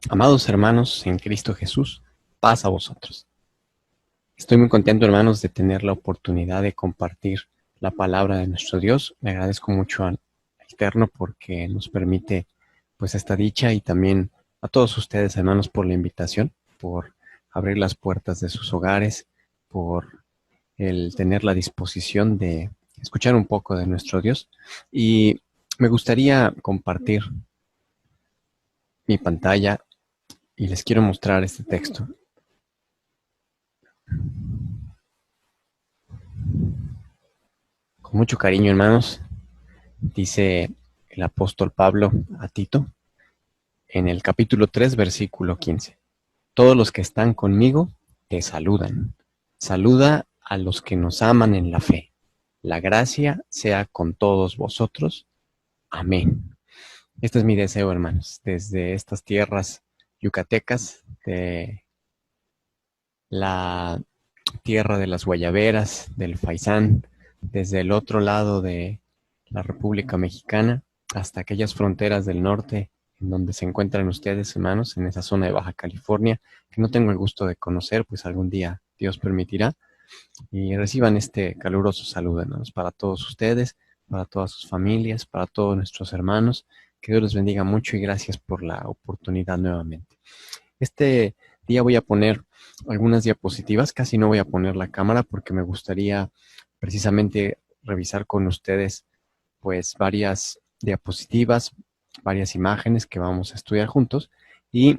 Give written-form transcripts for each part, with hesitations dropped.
Amados hermanos en Cristo Jesús, paz a vosotros. Estoy muy contento, hermanos, de tener la oportunidad de compartir la palabra de nuestro Dios. Le agradezco mucho al Eterno porque nos permite pues esta dicha, y también a todos ustedes, hermanos, por la invitación, por abrir las puertas de sus hogares, por el tener la disposición de escuchar un poco de nuestro Dios. Y me gustaría compartir mi pantalla y les quiero mostrar este texto. Con mucho cariño, hermanos, dice el apóstol Pablo a Tito en el capítulo 3, versículo 15. Todos los que están conmigo te saludan. Saluda a los que nos aman en la fe. La gracia sea con todos vosotros. Amén. Este es mi deseo, hermanos, desde estas tierras yucatecas, de la tierra de las guayaberas, del faisán, desde el otro lado de la República Mexicana, hasta aquellas fronteras del norte en donde se encuentran ustedes, hermanos, en esa zona de Baja California, que no tengo el gusto de conocer, pues algún día Dios permitirá, y reciban este caluroso saludo, hermanos, para todos ustedes, para todas sus familias, para todos nuestros hermanos. Que Dios les bendiga mucho y gracias por la oportunidad nuevamente. Este día voy a poner algunas diapositivas, casi no voy a poner la cámara porque me gustaría precisamente revisar con ustedes pues varias diapositivas, varias imágenes que vamos a estudiar juntos, y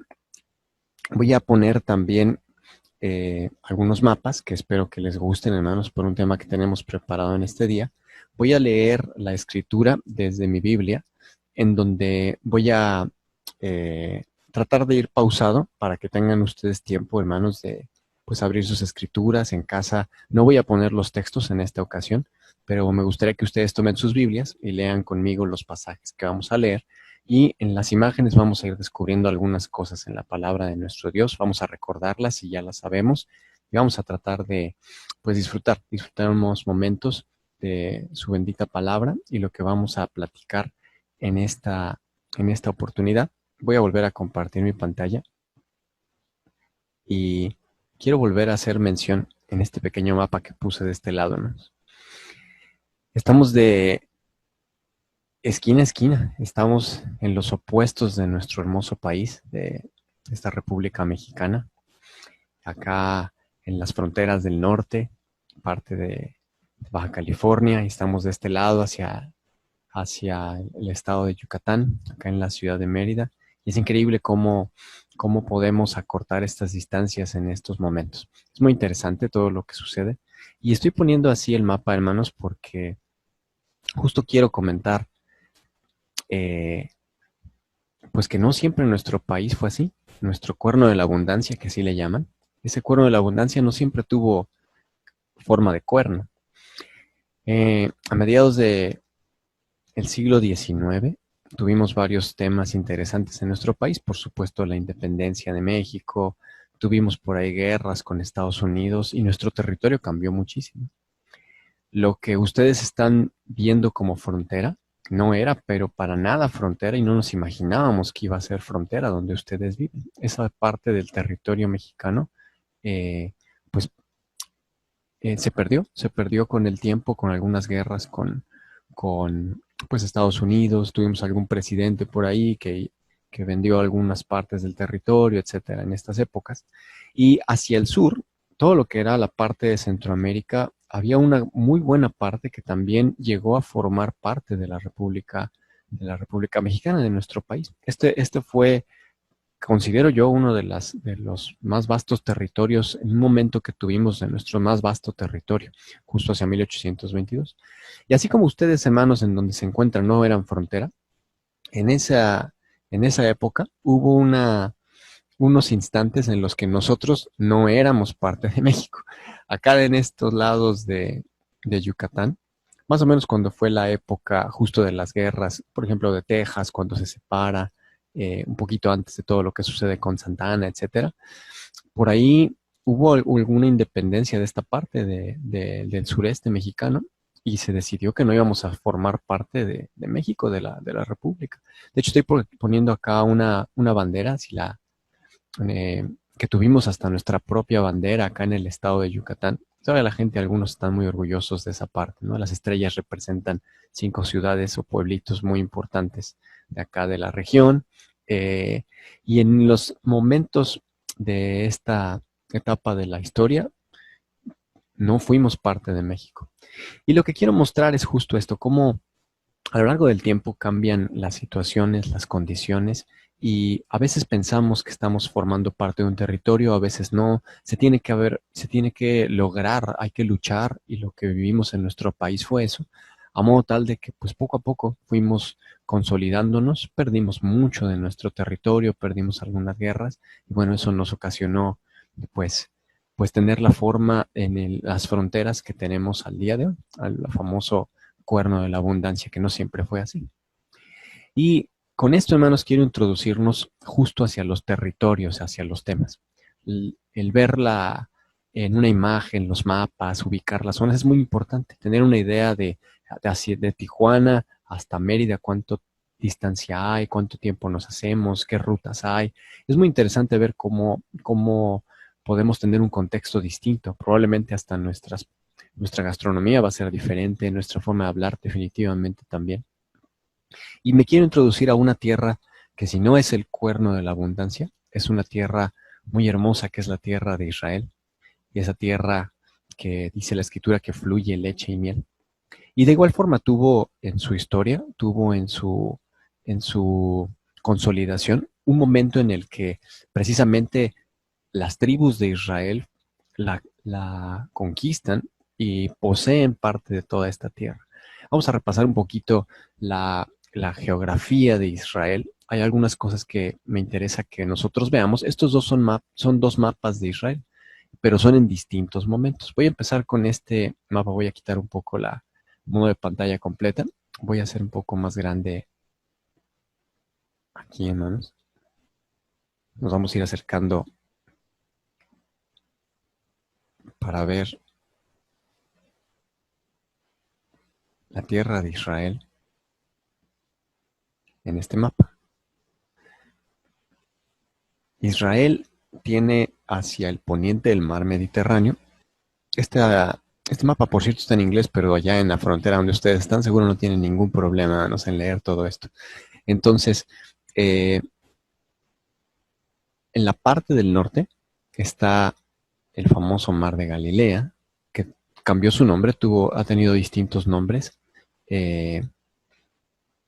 voy a poner también algunos mapas que espero que les gusten, hermanos, por un tema que tenemos preparado en este día. Voy a leer la escritura desde mi Biblia, en donde voy a tratar de ir pausado para que tengan ustedes tiempo, hermanos, de pues abrir sus escrituras en casa. No voy a poner los textos en esta ocasión, pero me gustaría que ustedes tomen sus Biblias y lean conmigo los pasajes que vamos a leer. Y en las imágenes vamos a ir descubriendo algunas cosas en la palabra de nuestro Dios. Vamos a recordarlas si ya las sabemos. Y vamos a tratar de pues disfrutar unos momentos de su bendita palabra y lo que vamos a platicar en esta oportunidad. Voy a volver a compartir mi pantalla y quiero volver a hacer mención en este pequeño mapa que puse de este lado, ¿no? Estamos de esquina a esquina, estamos en los opuestos de nuestro hermoso país, de esta República Mexicana, acá en las fronteras del norte, parte de Baja California, y estamos de este lado hacia el estado de Yucatán, acá en la ciudad de Mérida. Y es increíble cómo podemos acortar estas distancias en estos momentos. Es muy interesante todo lo que sucede. Y estoy poniendo así el mapa, hermanos, porque justo quiero comentar, eh, pues que no siempre en nuestro país fue así. Nuestro cuerno de la abundancia, que así le llaman, ese cuerno de la abundancia no siempre tuvo forma de cuerno. A mediados de el siglo XIX tuvimos varios temas interesantes en nuestro país, por supuesto la independencia de México, tuvimos por ahí guerras con Estados Unidos y nuestro territorio cambió muchísimo. Lo que ustedes están viendo como frontera no era, pero para nada frontera, y no nos imaginábamos que iba a ser frontera donde ustedes viven. Esa parte del territorio mexicano, eh, pues se perdió con el tiempo, con algunas guerras con pues Estados Unidos. Tuvimos algún presidente por ahí que vendió algunas partes del territorio, etcétera, en estas épocas. Y hacia el sur, todo lo que era la parte de Centroamérica, había una muy buena parte que también llegó a formar parte de la República Mexicana, de nuestro país. Este fue, considero yo, uno de los más vastos territorios en un momento que tuvimos de nuestro más vasto territorio, justo hacia 1822. Y así como ustedes, hermanos, en donde se encuentran no eran frontera, en esa época hubo unos instantes en los que nosotros no éramos parte de México. Acá en estos lados de Yucatán, más o menos cuando fue la época justo de las guerras, por ejemplo, de Texas, cuando se separa, un poquito antes de todo lo que sucede con Santa Ana, etcétera. Por ahí hubo alguna independencia de esta parte del sureste mexicano, y se decidió que no íbamos a formar parte de México, de la República. De hecho, estoy poniendo acá una bandera, si la eh, que tuvimos hasta nuestra propia bandera acá en el estado de Yucatán. Todavía la gente, algunos están muy orgullosos de esa parte, ¿no? Las estrellas representan 5 ciudades o pueblitos muy importantes de acá de la región. eh, y en los momentos de esta etapa de la historia, no fuimos parte de México. Y lo que quiero mostrar es justo esto, cómo a lo largo del tiempo cambian las situaciones, las condiciones, y a veces pensamos que estamos formando parte de un territorio, a veces no. Se tiene que lograr, hay que luchar, y lo que vivimos en nuestro país fue eso, a modo tal de que pues poco a poco fuimos consolidándonos, perdimos mucho de nuestro territorio, perdimos algunas guerras, y bueno, eso nos ocasionó pues pues tener la forma en las fronteras que tenemos al día de hoy, al famoso cuerno de la abundancia, que no siempre fue así. Y con esto, hermanos, quiero introducirnos justo hacia los territorios, hacia los temas. El verla en una imagen, los mapas, ubicar las zonas es muy importante. Tener una idea de Tijuana hasta Mérida, cuánto distancia hay, cuánto tiempo nos hacemos, qué rutas hay. Es muy interesante ver cómo podemos tener un contexto distinto. Probablemente hasta nuestra gastronomía va a ser diferente, nuestra forma de hablar definitivamente también. Y me quiero introducir a una tierra que, si no es el cuerno de la abundancia, es una tierra muy hermosa, que es la tierra de Israel. Y esa tierra que dice la escritura que fluye leche y miel. Y de igual forma tuvo en su historia, tuvo en su consolidación, un momento en el que precisamente las tribus de Israel la conquistan y poseen parte de toda esta tierra. Vamos a repasar un poquito la geografía de Israel. Hay algunas cosas que me interesa que nosotros veamos. Estos dos son dos mapas de Israel, pero son en distintos momentos. Voy a empezar con este mapa. Voy a quitar un poco la modo de pantalla completa. Voy a hacer un poco más grande aquí, hermanos. Nos vamos a ir acercando para ver la tierra de Israel en este mapa. Israel tiene hacia el poniente del mar Mediterráneo. Este, este mapa, por cierto, está en inglés, pero allá en la frontera donde ustedes están, seguro no tienen ningún problema, no sé, en leer todo esto. Entonces, en la parte del norte está el famoso mar de Galilea, que cambió su nombre, ha tenido distintos nombres. Eh,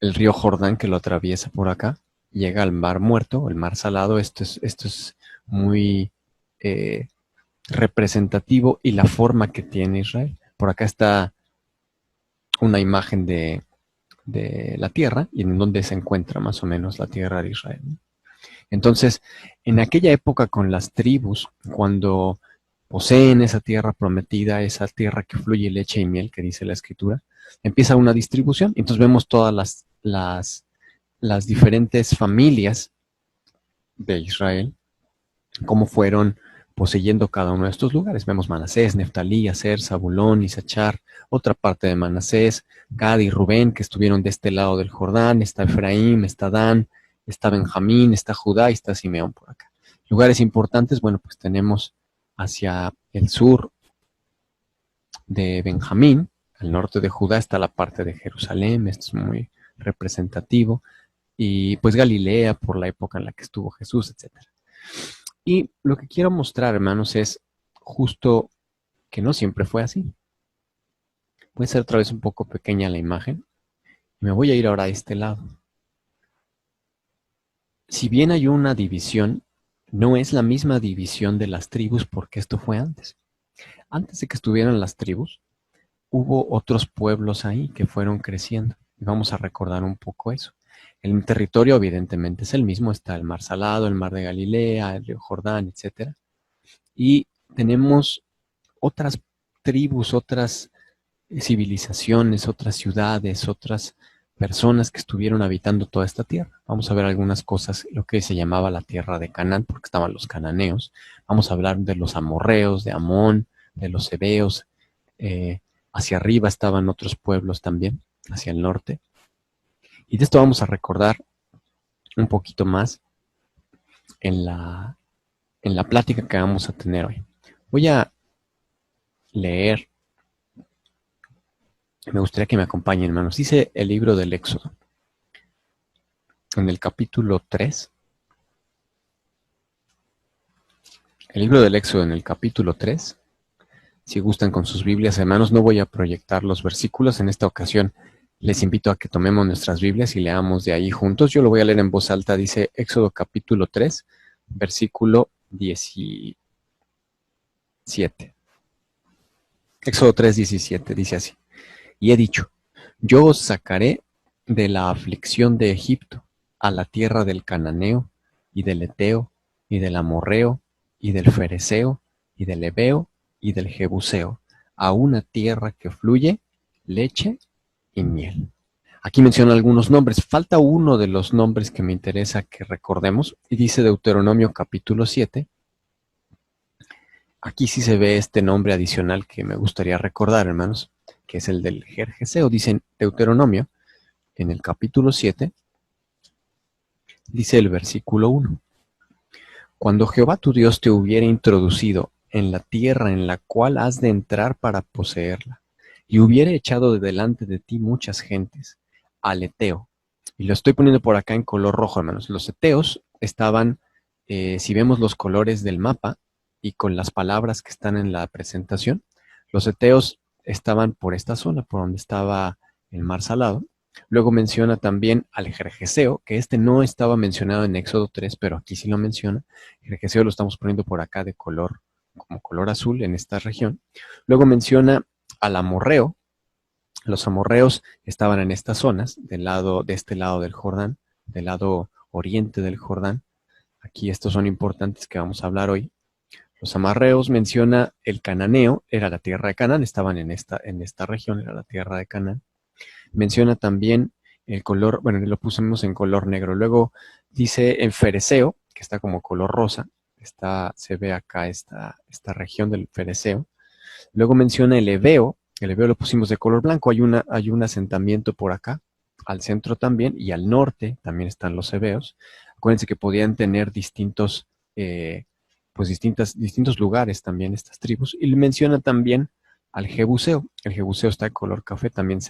el río Jordán, que lo atraviesa por acá, llega al mar Muerto, el mar Salado. Esto es muy eh, representativo, y la forma que tiene Israel. Por acá está una imagen de la tierra y en donde se encuentra más o menos la tierra de Israel. Entonces, en aquella época, con las tribus, cuando poseen esa tierra prometida, esa tierra que fluye leche y miel, que dice la escritura, empieza una distribución. Entonces vemos todas las diferentes familias de Israel, cómo fueron poseyendo cada uno de estos lugares. Vemos Manasés, Neftalí, Aser, Zabulón, Isachar, otra parte de Manasés, Gad y Rubén, que estuvieron de este lado del Jordán. Está Efraín, está Dan, está Benjamín, está Judá y está Simeón por acá. Lugares importantes, bueno, pues tenemos hacia el sur de Benjamín, al norte de Judá, está la parte de Jerusalén. Esto es muy representativo. Y pues Galilea, por la época en la que estuvo Jesús, etcétera. Y lo que quiero mostrar, hermanos, es justo que no siempre fue así. Puede ser otra vez un poco pequeña la imagen. Me voy a ir ahora a este lado. Si bien hay una división, no es la misma división de las tribus, porque esto fue antes. Antes de que estuvieran las tribus, hubo otros pueblos ahí que fueron creciendo. Y vamos a recordar un poco eso. El territorio evidentemente es el mismo. Está el mar Salado, el mar de Galilea, el río Jordán, etcétera. Y tenemos otras tribus, otras civilizaciones, otras ciudades, otras personas que estuvieron habitando toda esta tierra. Vamos a ver algunas cosas, lo que se llamaba la tierra de Canaán, porque estaban los cananeos. Vamos a hablar de los amorreos, de Amón, de los heveos. Hacia arriba estaban otros pueblos también, hacia el norte. Y de esto vamos a recordar un poquito más en la en la plática que vamos a tener hoy. Voy a leer, me gustaría que me acompañen, hermanos. Dice el libro del Éxodo, en el capítulo 3. El libro del Éxodo en el capítulo 3. Si gustan con sus Biblias, hermanos, no voy a proyectar los versículos. En esta ocasión les invito a que tomemos nuestras Biblias y leamos de ahí juntos. Yo lo voy a leer en voz alta. Dice Éxodo capítulo 3, versículo 17. Éxodo 3, 17, dice así. Y he dicho, yo os sacaré de la aflicción de Egipto a la tierra del Cananeo, y del Eteo, y del Amorreo, y del Fereceo, y del Heveo, y del Jebuseo, a una tierra que fluye leche y miel. Aquí menciona algunos nombres. Falta uno de los nombres que me interesa que recordemos, y dice Deuteronomio capítulo 7. Aquí sí se ve este nombre adicional que me gustaría recordar, hermanos, que es el del Gergeseo. Dice en Deuteronomio, en el capítulo 7, dice el versículo 1. Cuando Jehová tu Dios te hubiere introducido en la tierra en la cual has de entrar para poseerla, y hubiere echado de delante de ti muchas gentes, al Eteo, y lo estoy poniendo por acá en color rojo, hermanos. Los Eteos estaban, si vemos los colores del mapa y con las palabras que están en la presentación, los Eteos estaban por esta zona, por donde estaba el mar Salado. Luego menciona también al Gergeseo, que este no estaba mencionado en Éxodo 3, pero aquí sí lo menciona. El Gergeseo lo estamos poniendo por acá de color, como color azul en esta región. Luego menciona al Amorreo. Los amorreos estaban en estas zonas, de este lado del Jordán, del lado oriente del Jordán. Aquí estos son importantes que vamos a hablar hoy. Los amorreos menciona el cananeo, era la tierra de Canaán, estaban en esta región, era la tierra de Canaán. Menciona también el color, bueno, lo pusimos en color negro. Luego dice el fereceo, que está como color rosa. Se ve acá esta región del fereceo. Luego menciona el heveo lo pusimos de color blanco. Hay un asentamiento por acá, al centro también, y al norte también están los heveos. Acuérdense que podían tener distintos lugares también estas tribus. Y menciona también al Jebuseo. El Jebuseo está de color café, también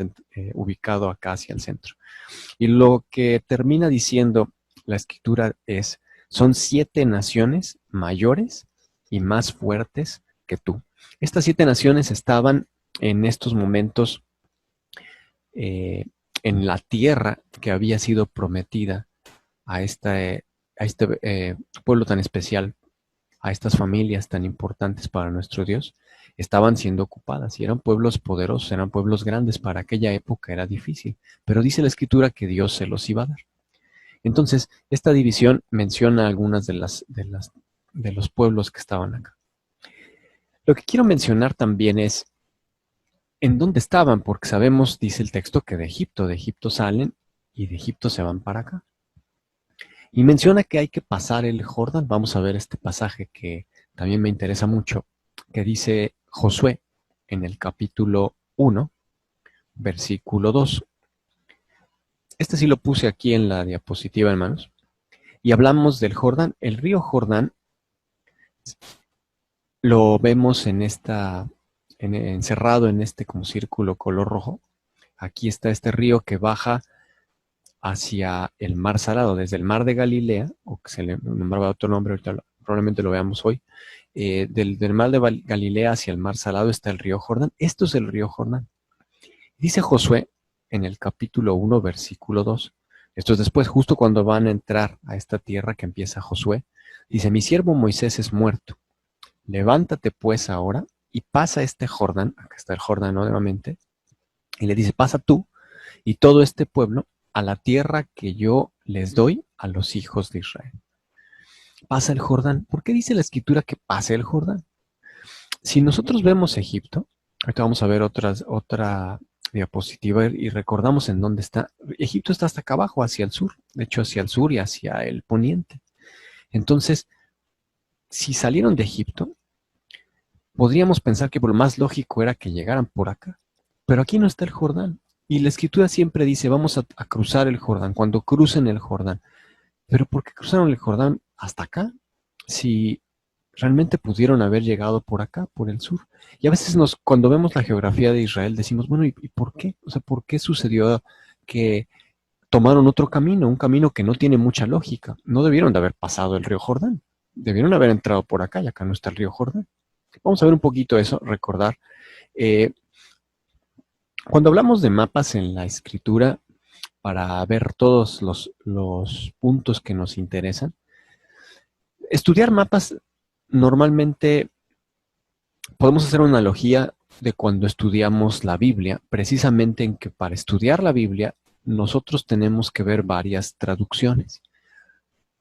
ubicado acá hacia el centro. Y lo que termina diciendo la escritura son 7 naciones mayores y más fuertes que tú. Estas 7 naciones estaban en estos momentos en la tierra que había sido prometida a este pueblo tan especial, a estas familias tan importantes para nuestro Dios. Estaban siendo ocupadas y eran pueblos poderosos, eran pueblos grandes. Para aquella época era difícil, pero dice la escritura que Dios se los iba a dar. Entonces, esta división menciona algunas de los pueblos que estaban acá. Lo que quiero mencionar también es en dónde estaban, porque sabemos, dice el texto, que de Egipto salen y de Egipto se van para acá. Y menciona que hay que pasar el Jordán. Vamos a ver este pasaje que también me interesa mucho, que dice Josué en el capítulo 1, versículo 2. Este sí lo puse aquí en la diapositiva, hermanos. Y hablamos del Jordán. El río Jordán lo vemos encerrado en este como círculo color rojo. Aquí está este río que baja hacia el mar Salado, desde el mar de Galilea, o que se le nombraba otro nombre, ahorita probablemente lo veamos hoy. Del mar de Galilea hacia el mar Salado está el río Jordán. Esto es el río Jordán. Dice Josué en el capítulo 1, versículo 2. Esto es después, justo cuando van a entrar a esta tierra que empieza Josué. Dice, mi siervo Moisés es muerto. Levántate pues ahora y pasa este Jordán. Acá está el Jordán nuevamente. Y le dice, pasa tú y todo este pueblo a la tierra que yo les doy a los hijos de Israel. Pasa el Jordán. ¿Por qué dice la escritura que pase el Jordán? Si nosotros vemos Egipto, ahorita vamos a ver otra diapositiva y recordamos en dónde está. Egipto está hasta acá abajo, hacia el sur. De hecho, hacia el sur y hacia el poniente. Entonces, si salieron de Egipto, podríamos pensar que lo más lógico era que llegaran por acá. Pero aquí no está el Jordán. Y la escritura siempre dice, vamos a cruzar el Jordán, cuando crucen el Jordán. Pero ¿por qué cruzaron el Jordán hasta acá? Si realmente pudieron haber llegado por acá, por el sur. Y a veces cuando vemos la geografía de Israel decimos, bueno, ¿y por qué? O sea, ¿por qué sucedió que tomaron otro camino, un camino que no tiene mucha lógica? No debieron de haber pasado el río Jordán, debieron haber entrado por acá y acá no está el río Jordán. Vamos a ver un poquito eso, recordar. Eh, Cuando hablamos de mapas en la escritura, para ver todos los puntos que nos interesan, estudiar mapas normalmente podemos hacer una analogía de cuando estudiamos la Biblia, precisamente en que para estudiar la Biblia nosotros tenemos que ver varias traducciones.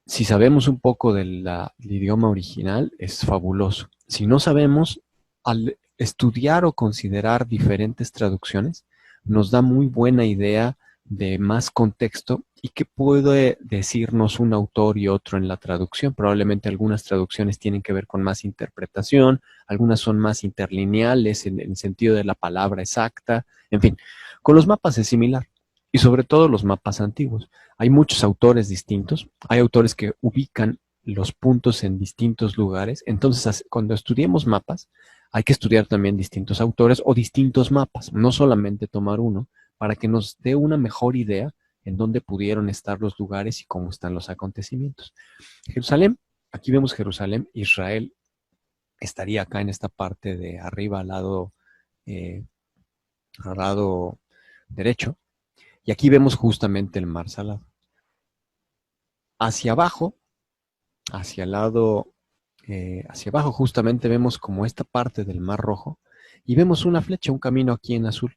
Si sabemos un poco del idioma original, es fabuloso. Si no sabemos, al estudiar o considerar diferentes traducciones, nos da muy buena idea de más contexto y qué puede decirnos un autor y otro en la traducción. Probablemente algunas traducciones tienen que ver con más interpretación, algunas son más interlineales en el sentido de la palabra exacta. En fin, con los mapas es similar y sobre todo los mapas antiguos. Hay muchos autores distintos, hay autores que ubican los puntos en distintos lugares, entonces cuando estudiemos mapas hay que estudiar también distintos autores o distintos mapas, no solamente tomar uno, para que nos dé una mejor idea en dónde pudieron estar los lugares y cómo están los acontecimientos. Jerusalén, aquí vemos Jerusalén, Israel estaría acá en esta parte de arriba al lado derecho, y aquí vemos justamente el mar Salado. Hacia abajo, hacia el lado, hacia abajo justamente vemos como esta parte del Mar Rojo y vemos una flecha, un camino aquí en azul.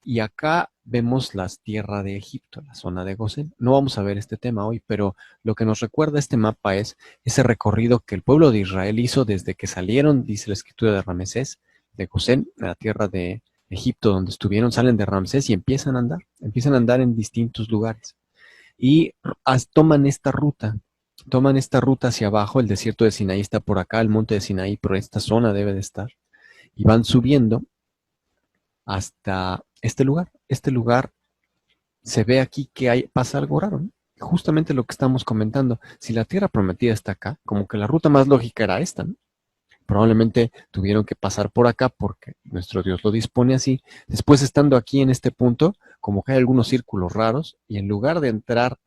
Y acá vemos las tierras de Egipto, la zona de Gosén. No vamos a ver este tema hoy, pero lo que nos recuerda este mapa es ese recorrido que el pueblo de Israel hizo desde que salieron, dice la escritura de Ramsés, de Gosén, a la tierra de Egipto, donde estuvieron, salen de Ramsés y empiezan a andar en distintos lugares. Y toman esta ruta hacia abajo, el desierto de Sinaí está por acá, el monte de Sinaí por esta zona debe de estar, y van subiendo hasta este lugar. Este lugar se ve aquí que pasa algo raro, ¿no? Justamente lo que estamos comentando. Si la tierra prometida está acá, como que la ruta más lógica era esta, ¿no? Probablemente tuvieron que pasar por acá porque nuestro Dios lo dispone así. Después, estando aquí en este punto, como que hay algunos círculos raros, y en lugar de entrar,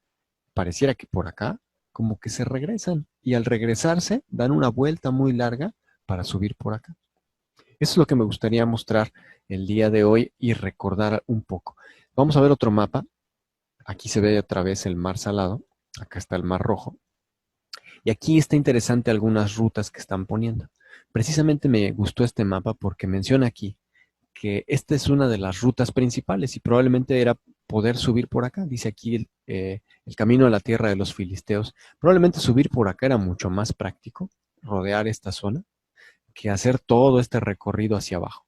pareciera que por acá, como que se regresan. Y al regresarse, dan una vuelta muy larga para subir por acá. Eso es lo que me gustaría mostrar el día de hoy y recordar un poco. Vamos a ver otro mapa. Aquí se ve otra vez el mar Salado. Acá está el mar Rojo. Y aquí está interesante algunas rutas que están poniendo. Precisamente me gustó este mapa porque menciona aquí que esta es una de las rutas principales y probablemente era poder subir por acá. Dice aquí el camino a la tierra de los filisteos. Probablemente subir por acá era mucho más práctico, rodear esta zona, que hacer todo este recorrido hacia abajo.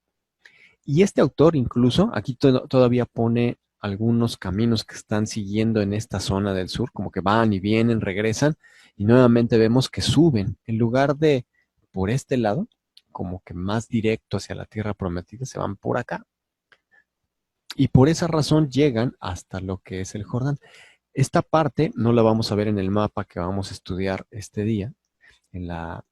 Y este autor incluso aquí todavía pone algunos caminos que están siguiendo en esta zona del sur, como que van y vienen, regresan, y nuevamente vemos que suben. En lugar de por este lado, como que más directo hacia la tierra prometida, se van por acá. Y por esa razón llegan hasta lo que es el Jordán. Esta parte no la vamos a ver en el mapa que vamos a estudiar este día, en la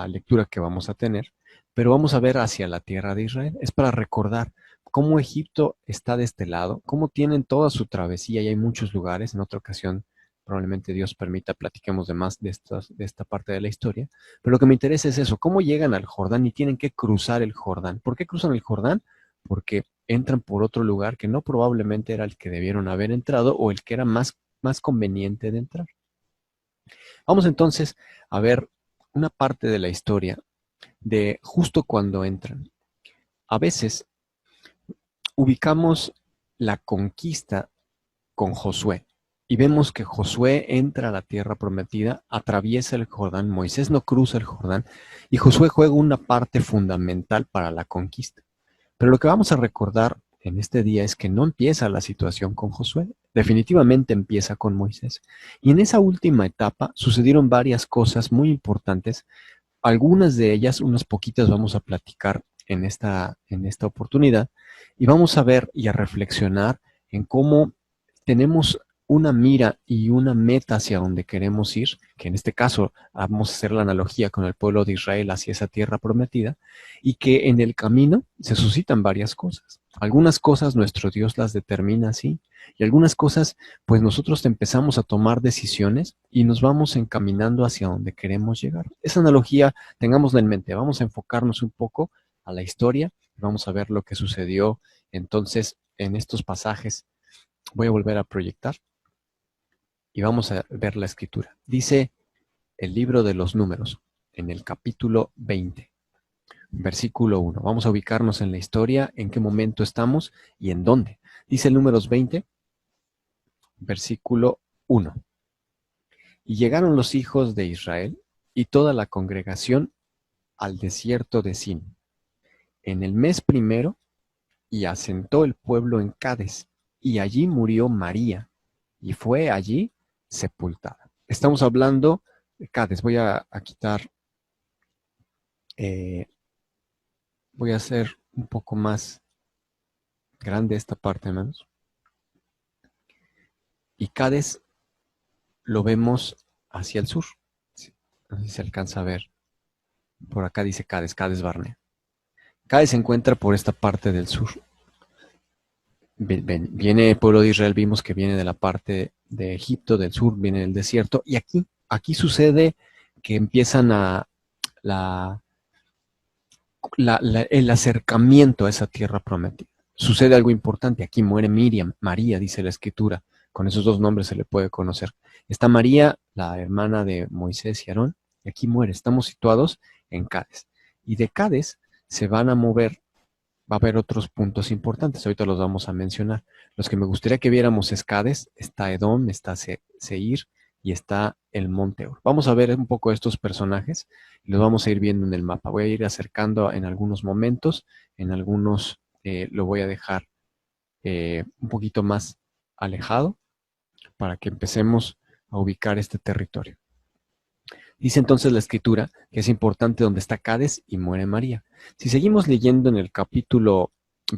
lectura que vamos a tener, pero vamos a ver hacia la tierra de Israel. Es para recordar cómo Egipto está de este lado, cómo tienen toda su travesía y hay muchos lugares. En otra ocasión, probablemente Dios permita, platiquemos de más de esta parte de la historia. Pero lo que me interesa es eso, cómo llegan al Jordán y tienen que cruzar el Jordán. ¿Por qué cruzan el Jordán? Porque entran por otro lugar que no probablemente era el que debieron haber entrado o el que era más conveniente de entrar. Vamos entonces a ver una parte de la historia de justo cuando entran. A veces ubicamos la conquista con Josué y vemos que Josué entra a la tierra prometida, atraviesa el Jordán, Moisés no cruza el Jordán y Josué juega una parte fundamental para la conquista. Pero lo que vamos a recordar en este día es que no empieza la situación con Josué, definitivamente empieza con Moisés. Y en esa última etapa sucedieron varias cosas muy importantes. Algunas de ellas, unas poquitas, vamos a platicar en esta oportunidad y vamos a ver y a reflexionar en cómo tenemos una mira y una meta hacia donde queremos ir, que en este caso vamos a hacer la analogía con el pueblo de Israel hacia esa tierra prometida, y que en el camino se suscitan varias cosas. Algunas cosas nuestro Dios las determina así, y algunas cosas pues nosotros empezamos a tomar decisiones y nos vamos encaminando hacia donde queremos llegar. Esa analogía tengámosla en mente, vamos a enfocarnos un poco a la historia, vamos a ver lo que sucedió entonces en estos pasajes. Voy a volver a proyectar y vamos a ver la escritura. Dice el libro de los Números, en el capítulo 20, versículo 1. Vamos a ubicarnos en la historia, en qué momento estamos y en dónde. Dice el Números 20, versículo 1. Y llegaron los hijos de Israel y toda la congregación al desierto de Sin, en el mes primero, y asentó el pueblo en Cades, y allí murió María, y fue allí sepultada. Estamos hablando de Cades. Voy a quitar, voy a hacer un poco más grande esta parte, hermanos. Y Cades lo vemos hacia el sur. No sé si se alcanza a ver. Por acá dice Cades, Cades Barnea. Cades se encuentra por esta parte del sur. Viene el pueblo de Israel, vimos que viene de la parte de Egipto, del sur, viene del desierto. Y aquí sucede que empiezan el acercamiento a esa tierra prometida. Sucede algo importante. Aquí muere Miriam, María, dice la escritura. Con esos dos nombres se le puede conocer. Está María, la hermana de Moisés y Aarón, y aquí muere. Estamos situados en Cades. Y de Cades se van a mover, va a haber otros puntos importantes. Ahorita los vamos a mencionar. Los que me gustaría que viéramos es Cades, está Edom, está Seir y está el monte Or. Vamos a ver un poco estos personajes y los vamos a ir viendo en el mapa. Voy a ir acercando en algunos momentos, en algunos lo voy a dejar un poquito más alejado para que empecemos a ubicar este territorio. Dice entonces la escritura que es importante donde está Cades y muere María. Si seguimos leyendo en el capítulo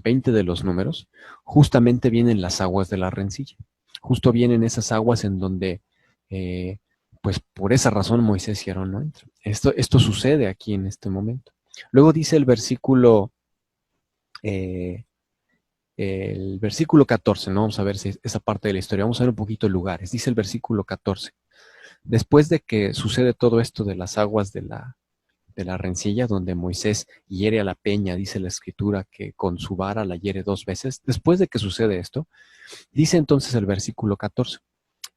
20 de los Números, justamente vienen las aguas de la rencilla. Justo vienen esas aguas en donde pues por esa razón Moisés y Aarón no entran. Esto sucede aquí en este momento. Luego dice el versículo 14, ¿no? Vamos a ver si esa parte de la historia. Vamos a ver un poquito lugares. Dice el versículo 14. Después de que sucede todo esto de las aguas de la rencilla, donde Moisés hiere a la peña, dice la escritura que con su vara la hiere 2 veces. Después de que sucede esto, dice entonces el versículo 14.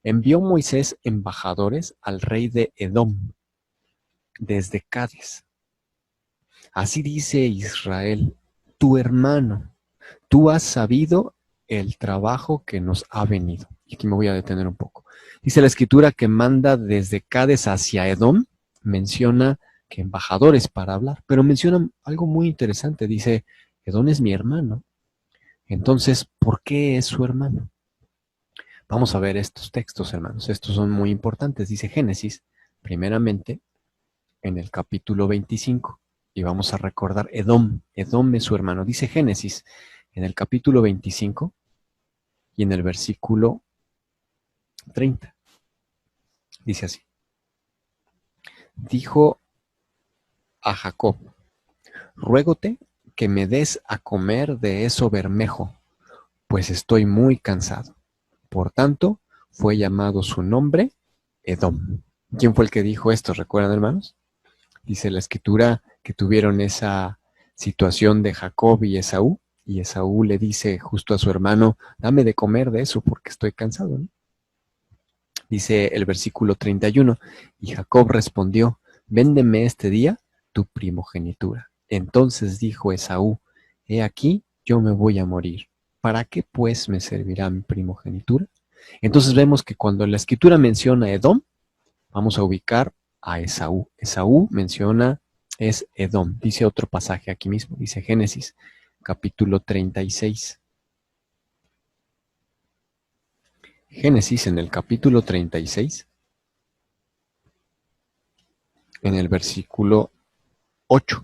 Envió Moisés embajadores al rey de Edom desde Cades. Así dice Israel, tu hermano, tú has sabido el trabajo que nos ha venido. Y aquí me voy a detener un poco. Dice la escritura que manda desde Cades hacia Edom, menciona que embajadores para hablar, pero menciona algo muy interesante. Dice, Edom es mi hermano. Entonces, ¿por qué es su hermano? Vamos a ver estos textos, hermanos. Estos son muy importantes. Dice Génesis, primeramente, en el capítulo 25. Y vamos a recordar Edom. Edom es su hermano. Dice Génesis, en el capítulo 25 y en el versículo 30. Dice así. Dijo a Jacob, ruégote que me des a comer de eso bermejo, pues estoy muy cansado. Por tanto, fue llamado su nombre Edom. ¿Quién fue el que dijo esto? ¿Recuerdan, hermanos? Dice la escritura que tuvieron esa situación de Jacob y Esaú le dice justo a su hermano, dame de comer de eso porque estoy cansado, ¿no? Dice el versículo 31, y Jacob respondió, véndeme este día tu primogenitura. Entonces dijo Esaú, he aquí, yo me voy a morir. ¿Para qué pues me servirá mi primogenitura? Entonces vemos que cuando la escritura menciona Edom, vamos a ubicar a Esaú. Esaú es Edom. Dice otro pasaje aquí mismo, dice Génesis, capítulo 36. Génesis en el capítulo 36, en el versículo 8.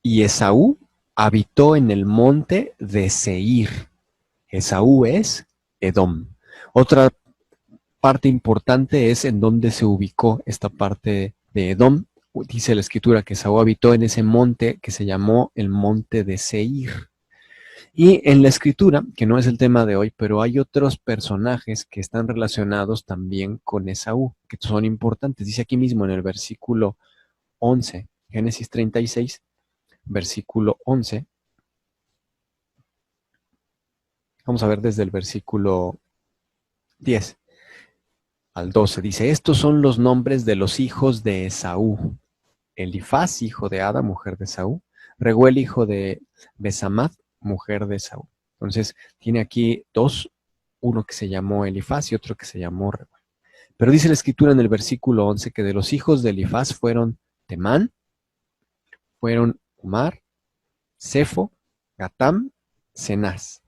Y Esaú habitó en el monte de Seir. Esaú es Edom. Otra parte importante es en dónde se ubicó esta parte de Edom. Dice la escritura que Esaú habitó en ese monte que se llamó el monte de Seir. Y en la escritura, que no es el tema de hoy, pero hay otros personajes que están relacionados también con Esaú, que son importantes. Dice aquí mismo en el versículo 11, Génesis 36, versículo 11. Vamos a ver desde el versículo 10 al 12. Dice, estos son los nombres de los hijos de Esaú. Elifaz, hijo de Ada, mujer de Esaú. Reguel, hijo de Besamath, mujer de Esaú. Entonces, tiene aquí dos, uno que se llamó Elifaz y otro que se llamó Reguel. Pero dice la escritura en el versículo 11 que de los hijos de Elifaz fueron Temán, fueron Umar, Sefo, Gatam, Cenaz.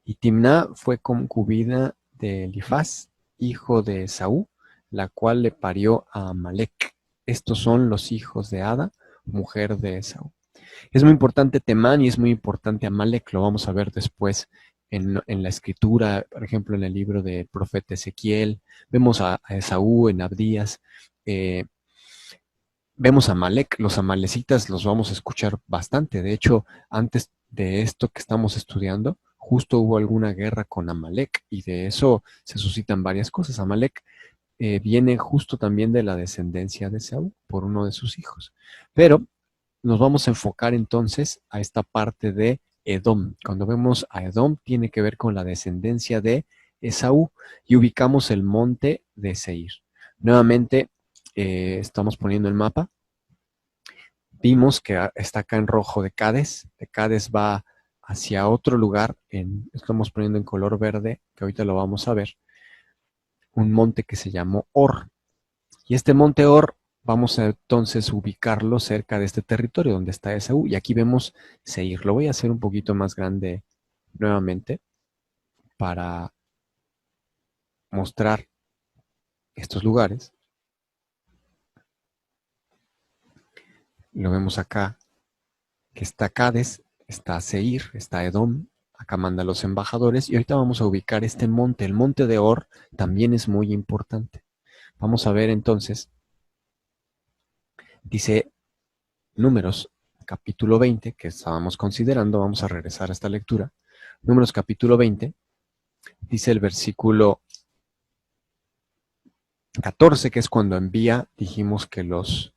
Y Timná fue concubina de Elifaz, hijo de Esaú, la cual le parió a Amalec. Estos son los hijos de Ada, mujer de Esaú. Es muy importante Temán y es muy importante Amalec, lo vamos a ver después en la escritura, por ejemplo, en el libro del profeta Ezequiel. Vemos a Esaú en Abdías. Vemos a Amalec, los amalecitas los vamos a escuchar bastante. De hecho, antes de esto que estamos estudiando, justo hubo alguna guerra con Amalec y de eso se suscitan varias cosas. Amalec viene justo también de la descendencia de Esaú por uno de sus hijos. Pero nos vamos a enfocar entonces a esta parte de Edom. Cuando vemos a Edom tiene que ver con la descendencia de Esaú y ubicamos el monte de Seir. Nuevamente estamos poniendo el mapa. Vimos que está acá en rojo de Cades va hacia otro lugar, estamos poniendo en color verde, que ahorita lo vamos a ver, un monte que se llamó Or. Y este monte Or vamos a entonces ubicarlo cerca de este territorio donde está Esaú. Y aquí vemos Seir. Lo voy a hacer un poquito más grande nuevamente para mostrar estos lugares. Lo vemos acá, que está Cades, está Seir, está Edom. Acá manda los embajadores. Y ahorita vamos a ubicar este monte. El monte de Or también es muy importante. Vamos a ver entonces. Dice Números capítulo 20, que estábamos considerando. Vamos a regresar a esta lectura. Números capítulo 20. Dice el versículo 14, que es cuando envía, dijimos que los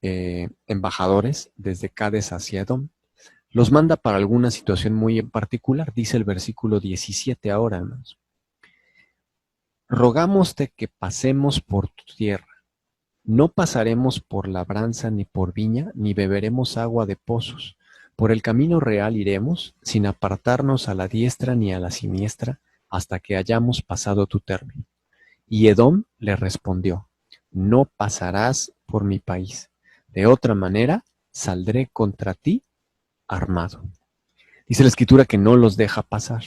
embajadores desde Cades hacia Edom, los manda para alguna situación muy en particular. Dice el versículo 17 ahora, hermanos. Rogámoste que pasemos por tu tierra. No pasaremos por labranza ni por viña, ni beberemos agua de pozos. Por el camino real iremos, sin apartarnos a la diestra ni a la siniestra, hasta que hayamos pasado tu término. Y Edom le respondió, no pasarás por mi país. De otra manera, saldré contra ti armado. Dice la escritura que no los deja pasar.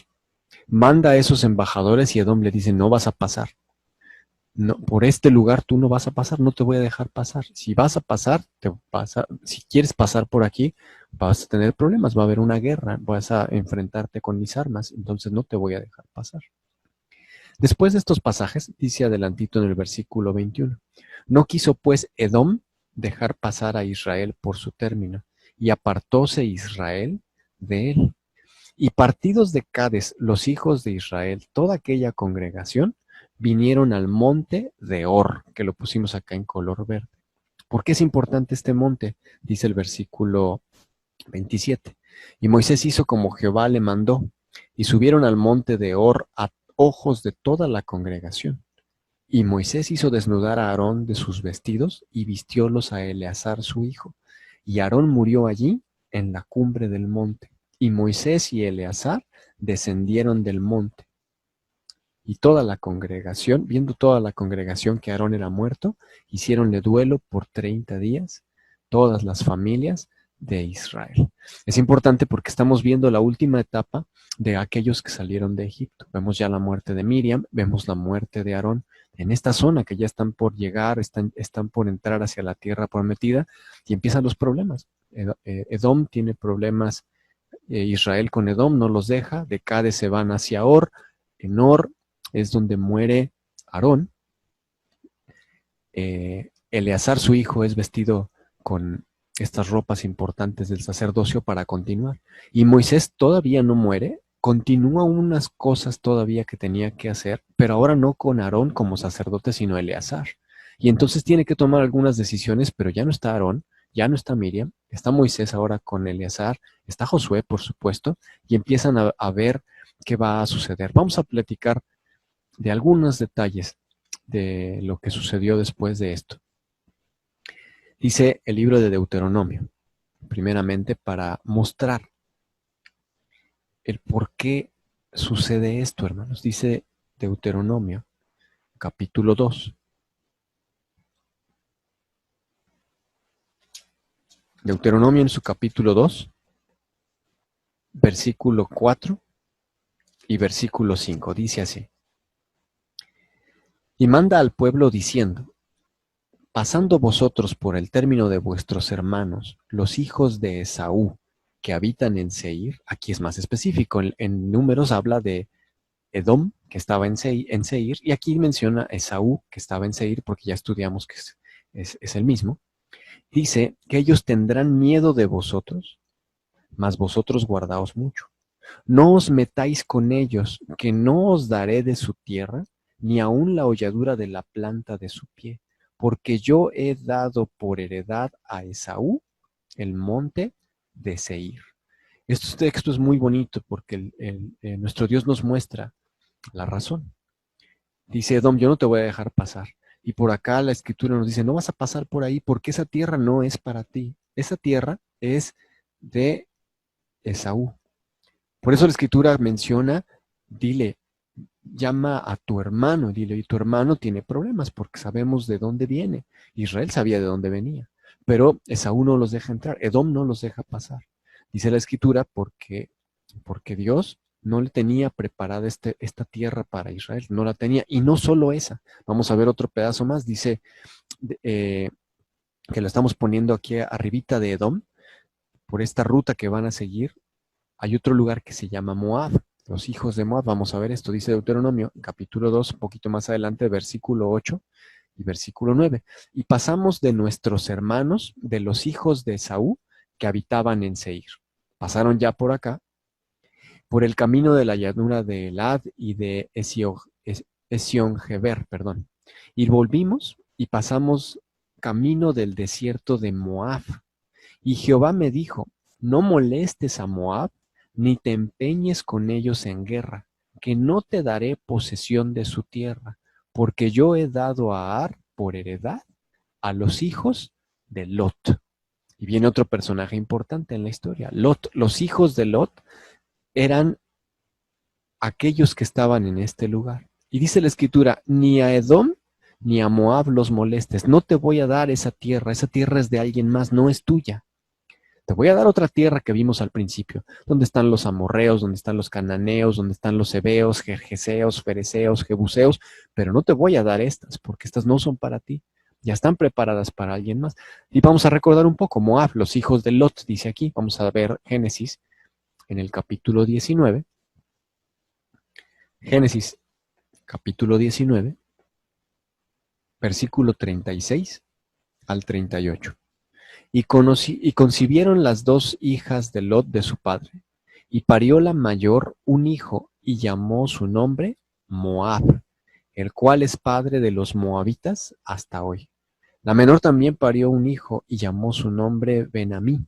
Manda a esos embajadores y Edom le dice, no vas a pasar. No, por este lugar tú no vas a pasar, no te voy a dejar pasar. Si vas a pasar, si quieres pasar por aquí, vas a tener problemas, va a haber una guerra, vas a enfrentarte con mis armas, entonces no te voy a dejar pasar. Después de estos pasajes, dice adelantito en el versículo 21, no quiso pues Edom dejar pasar a Israel por su término, y apartóse Israel de él. Y partidos de Cades, los hijos de Israel, toda aquella congregación, vinieron al monte de Or, que lo pusimos acá en color verde. ¿Por qué es importante este monte? Dice el versículo 27. Y Moisés hizo como Jehová le mandó, y subieron al monte de Or a ojos de toda la congregación. Y Moisés hizo desnudar a Aarón de sus vestidos y vistiólos a Eleazar su hijo. Y Aarón murió allí en la cumbre del monte. Y Moisés y Eleazar descendieron del monte. Y toda la congregación, viendo toda la congregación que Aarón era muerto, hicieronle duelo por 30 días, todas las familias de Israel. Es importante porque estamos viendo la última etapa de aquellos que salieron de Egipto. Vemos ya la muerte de Miriam, vemos la muerte de Aarón en esta zona que ya están por llegar, están por entrar hacia la tierra prometida y empiezan los problemas. Edom tiene problemas, Israel con Edom no los deja, de Cades se van hacia Or, En Hor es donde muere Aarón. Eleazar, su hijo, es vestido con estas ropas importantes del sacerdocio para continuar. Y Moisés todavía no muere, continúa unas cosas todavía que tenía que hacer, pero ahora no con Aarón como sacerdote, sino Eleazar. Y entonces tiene que tomar algunas decisiones, pero ya no está Aarón, ya no está Miriam, está Moisés ahora con Eleazar, está Josué, por supuesto, y empiezan a ver qué va a suceder. Vamos a platicar de algunos detalles de lo que sucedió después de esto. Dice el libro de Deuteronomio, primeramente para mostrar el por qué sucede esto, hermanos. Dice Deuteronomio, capítulo 2. Deuteronomio en su capítulo 2, versículo 4 y versículo 5. Dice así. Y manda al pueblo diciendo, pasando vosotros por el término de vuestros hermanos, los hijos de Esaú, que habitan en Seir, aquí es más específico, en Números habla de Edom, que estaba en Seir, y aquí menciona Esaú, que estaba en Seir, porque ya estudiamos que es el mismo. Dice que ellos tendrán miedo de vosotros, mas vosotros guardaos mucho. No os metáis con ellos, que no os daré de su tierra, ni aun la holladura de la planta de su pie, porque yo he dado por heredad a Esaú el monte de Seir. Este texto es muy bonito porque nuestro Dios nos muestra la razón. Dice Edom, yo no te voy a dejar pasar. Y por acá la escritura nos dice, no vas a pasar por ahí porque esa tierra no es para ti. Esa tierra es de Esaú. Por eso la escritura menciona, dile, llama a tu hermano, dile, y tu hermano tiene problemas porque sabemos de dónde viene. Israel sabía de dónde venía, pero Esaú no los deja entrar, Edom no los deja pasar. Dice la escritura porque Dios no le tenía preparada esta tierra para Israel, no la tenía, y no solo esa. Vamos a ver otro pedazo más, dice que lo estamos poniendo aquí arribita de Edom, por esta ruta que van a seguir. Hay otro lugar que se llama Moab, los hijos de Moab. Vamos a ver esto, dice Deuteronomio, capítulo 2, un poquito más adelante, versículo 8 y versículo 9. Y pasamos de nuestros hermanos, de los hijos de Esaú, que habitaban en Seir. Pasaron ya por acá, por el camino de la llanura de Elad y de Esion-Geber, perdón. Y volvimos y pasamos camino del desierto de Moab. Y Jehová me dijo, no molestes a Moab, ni te empeñes con ellos en guerra, que no te daré posesión de su tierra, porque yo he dado a Ar por heredad a los hijos de Lot. Y viene otro personaje importante en la historia, Lot. Los hijos de Lot eran aquellos que estaban en este lugar. Y dice la escritura, ni a Edom ni a Moab los molestes, no te voy a dar esa tierra es de alguien más, no es tuya. Te voy a dar otra tierra que vimos al principio, donde están los amorreos, donde están los cananeos, donde están los heveos, gergeseos, fereceos, jebuseos, pero no te voy a dar estas, porque estas no son para ti, ya están preparadas para alguien más. Y vamos a recordar un poco, Moab, los hijos de Lot, dice aquí, vamos a ver Génesis en el capítulo 19. Génesis, capítulo 19, versículo 36 al 38. Y concibieron las dos hijas de Lot de su padre, y parió la mayor un hijo, y llamó su nombre Moab, el cual es padre de los moabitas hasta hoy. La menor también parió un hijo, y llamó su nombre Ben-Amí,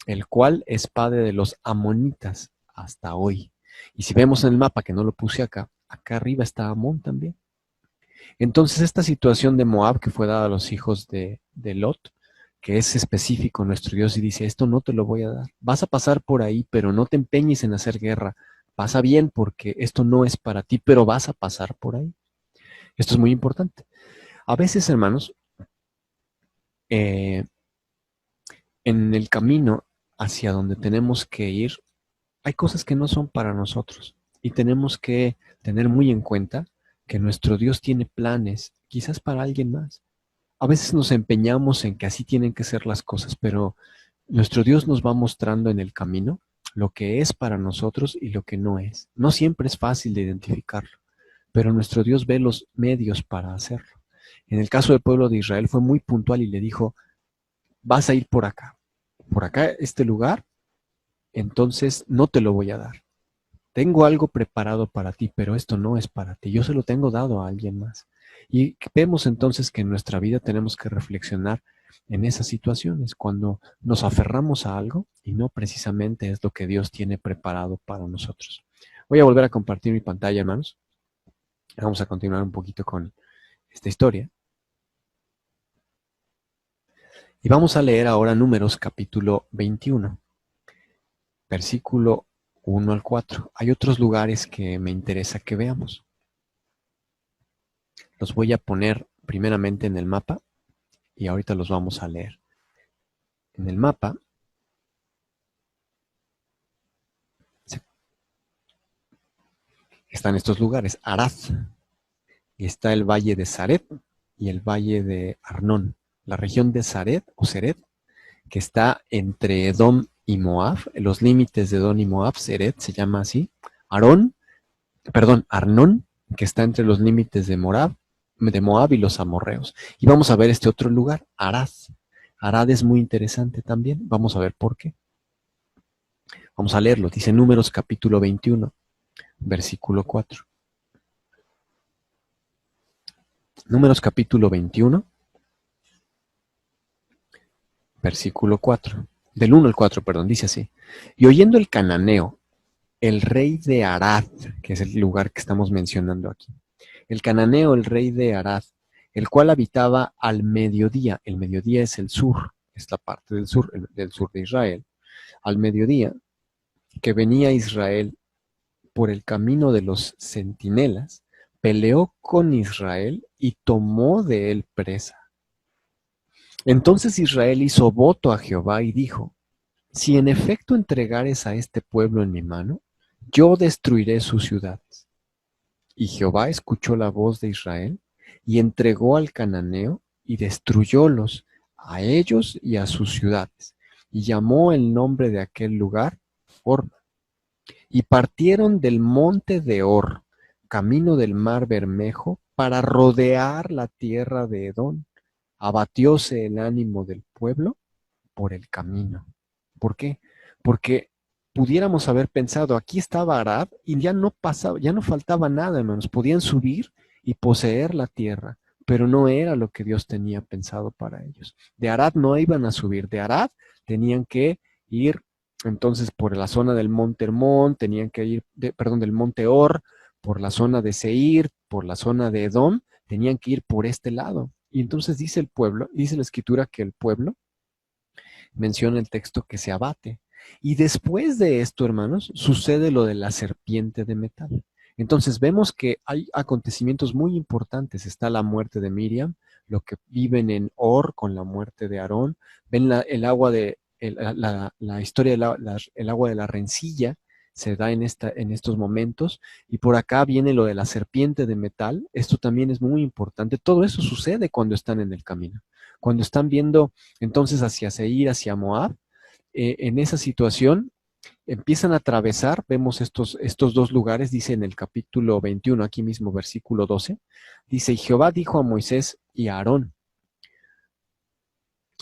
el cual es padre de los amonitas hasta hoy. Y si vemos en el mapa, que no lo puse acá arriba está Amón también. Entonces esta situación de Moab que fue dada a los hijos de Lot, que es específico nuestro Dios y dice, esto no te lo voy a dar. Vas a pasar por ahí, pero no te empeñes en hacer guerra. Pasa bien porque esto no es para ti, pero vas a pasar por ahí. Esto es muy importante. A veces, hermanos, en el camino hacia donde tenemos que ir, hay cosas que no son para nosotros y tenemos que tener muy en cuenta que nuestro Dios tiene planes, quizás para alguien más. A veces nos empeñamos en que así tienen que ser las cosas, pero nuestro Dios nos va mostrando en el camino lo que es para nosotros y lo que no es. No siempre es fácil de identificarlo, pero nuestro Dios ve los medios para hacerlo. En el caso del pueblo de Israel fue muy puntual y le dijo, vas a ir por acá este lugar, entonces no te lo voy a dar. Tengo algo preparado para ti, pero esto no es para ti. Yo se lo tengo dado a alguien más. Y vemos entonces que en nuestra vida tenemos que reflexionar en esas situaciones, cuando nos aferramos a algo y no precisamente es lo que Dios tiene preparado para nosotros. Voy a volver a compartir mi pantalla, hermanos. Vamos a continuar un poquito con esta historia. Y vamos a leer ahora Números capítulo 21, versículo 1 al 4. Hay otros lugares que me interesa que veamos. Los voy a poner primeramente en el mapa y ahorita los vamos a leer. En el mapa están estos lugares, Arad, y está el valle de Saret y el valle de Arnón. La región de Saret o Seret, que está entre Edom y Moab, los límites de Edom y Moab, Seret se llama así. Arnón, que está entre los límites de Moab y los amorreos. Y vamos a ver este otro lugar, Arad. Arad es muy interesante también. Vamos a ver por qué. Vamos a leerlo. Dice Números capítulo 21, versículo 4. Números capítulo 21, versículo 4. Del 1 al 4, perdón, dice así. Y oyendo el cananeo, el rey de Arad, que es el lugar que estamos mencionando aquí. El cananeo, el rey de Arad, el cual habitaba al mediodía. El mediodía es el sur, es la parte del sur de Israel. Al mediodía, que venía Israel por el camino de los centinelas, peleó con Israel y tomó de él presa. Entonces Israel hizo voto a Jehová y dijo, si en efecto entregares a este pueblo en mi mano, yo destruiré sus ciudades. Y Jehová escuchó la voz de Israel y entregó al cananeo y destruyólos a ellos y a sus ciudades. Y llamó el nombre de aquel lugar Horma. Y partieron del monte de Hor, camino del mar Bermejo, para rodear la tierra de Edom. Abatióse el ánimo del pueblo por el camino. ¿Por qué? Porque pudiéramos haber pensado, aquí estaba Arad y ya no pasaba, ya no faltaba nada, hermanos. Podían subir y poseer la tierra, pero no era lo que Dios tenía pensado para ellos. De Arad no iban a subir, de Arad tenían que ir entonces por la zona del monte Hermón, tenían que ir, del monte Or, por la zona de Seir, por la zona de Edom, tenían que ir por este lado. Y entonces dice el pueblo, dice la escritura que el pueblo menciona el texto que se abate. Y después de esto, hermanos, sucede lo de la serpiente de metal. Entonces vemos que hay acontecimientos muy importantes. Está la muerte de Miriam, lo que viven en Or con la muerte de Aarón. Ven el agua de la historia del agua de la rencilla se da en estos momentos. Y por acá viene lo de la serpiente de metal. Esto también es muy importante. Todo eso sucede cuando están en el camino. Cuando están viendo entonces hacia Seir, hacia Moab, en esa situación empiezan a atravesar, vemos estos dos lugares, dice en el capítulo 21, aquí mismo versículo 12, dice, y Jehová dijo a Moisés y a Aarón,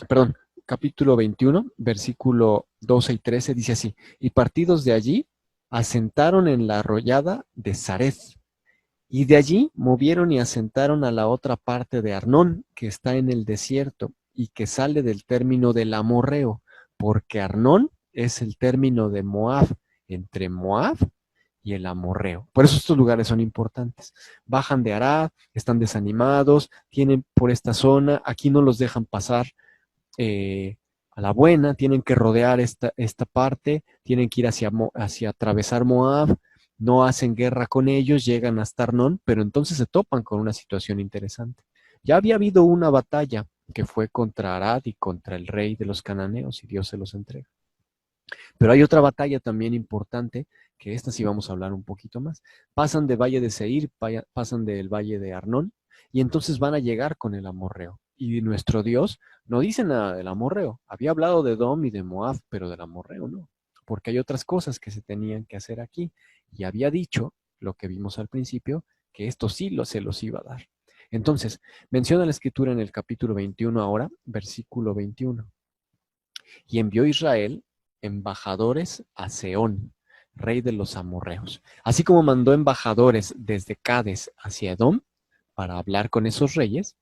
perdón, capítulo 21, versículo 12 y 13, dice así, y partidos de allí, asentaron en la arroyada de Zared, y de allí movieron y asentaron a la otra parte de Arnón, que está en el desierto, y que sale del término del amorreo, porque Arnón es el término de Moab, entre Moab y el amorreo. Por eso estos lugares son importantes. Bajan de Arad, están desanimados, tienen por esta zona, aquí no los dejan pasar a la buena, tienen que rodear esta parte, tienen que ir hacia atravesar Moab, no hacen guerra con ellos, llegan hasta Arnón, pero entonces se topan con una situación interesante. Ya había habido una batalla que fue contra Arad y contra el rey de los cananeos y Dios se los entrega. Pero hay otra batalla también importante, que esta sí vamos a hablar un poquito más. Pasan del valle de Seir, pasan del valle de Arnón, y entonces van a llegar con el amorreo. Y nuestro Dios no dice nada del amorreo. Había hablado de Edom y de Moab, pero del amorreo no. porque hay otras cosas que se tenían que hacer aquí. Y había dicho, lo que vimos al principio, que esto sí se los iba a dar. Entonces, menciona la escritura en el capítulo 21 ahora, versículo 21. Y envió Israel embajadores a Seón, rey de los amorreos. Así como mandó embajadores desde Cades hacia Edom para hablar con esos reyes,